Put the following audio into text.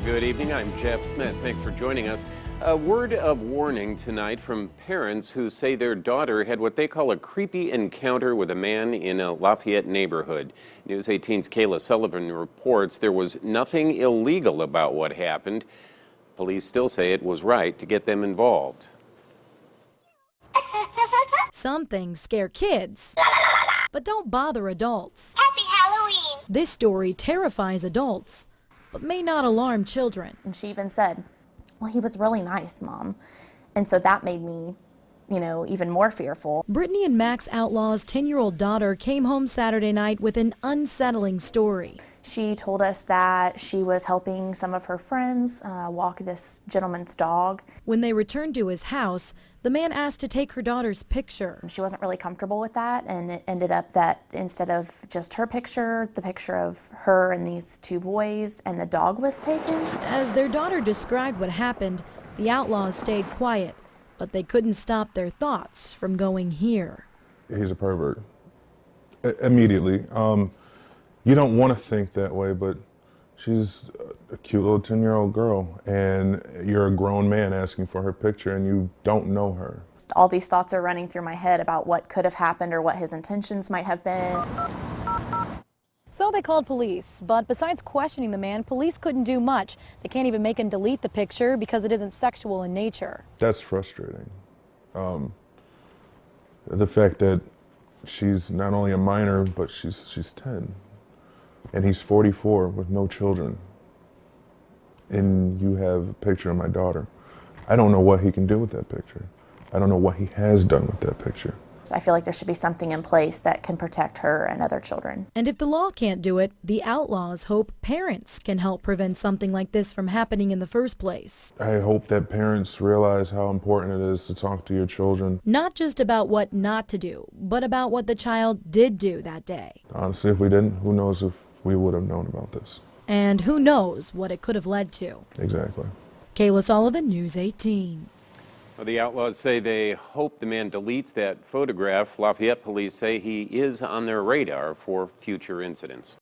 Good evening, I'm Jeff Smith. Thanks for joining us. A word of warning tonight from parents who say their daughter had what they call a creepy encounter with a man in a Lafayette neighborhood. News 18's Kayla Sullivan reports there was nothing illegal about what happened. Police still say it was right to get them involved. Some things scare kids, but don't bother adults. Happy Halloween! This story terrifies adults, but may not alarm children. And she even said, well, he was really nice, Mom. And so that made me, even more fearful. Brittany and Max Outlaw's 10-year-old daughter came home Saturday night with an unsettling story. She told us that she was helping some of her friends walk this gentleman's dog. When they returned to his house, the man asked to take her daughter's picture. She wasn't really comfortable with that, and it ended up that instead of just her picture, the picture of her and these two boys and the dog was taken. As their daughter described what happened, the Outlaws stayed quiet, but they couldn't stop their thoughts from going here. He's a pervert. Immediately. You don't want to think that way, but she's a cute little 10-year-old girl, and you're a grown man asking for her picture, and you don't know her. All these thoughts are running through my head about what could have happened or what his intentions might have been. So they called police, but besides questioning the man, police couldn't do much. They can't even make him delete the picture because it isn't sexual in nature. That's frustrating. The fact that she's not only a minor, but she's 10. And he's 44 with no children. And you have a picture of my daughter. I don't know what he can do with that picture. I don't know what he has done with that picture. I feel like there should be something in place that can protect her and other children. And if the law can't do it, the Outlaws hope parents can help prevent something like this from happening in the first place. I hope that parents realize how important it is to talk to your children. Not just about what not to do, but about what the child did do that day. Honestly, if we didn't, who knows if we would have known about this. And who knows what it could have led to. Exactly. Kayla Sullivan, News 18. Well, the Outlaws say they hope the man deletes that photograph. Lafayette police say he is on their radar for future incidents.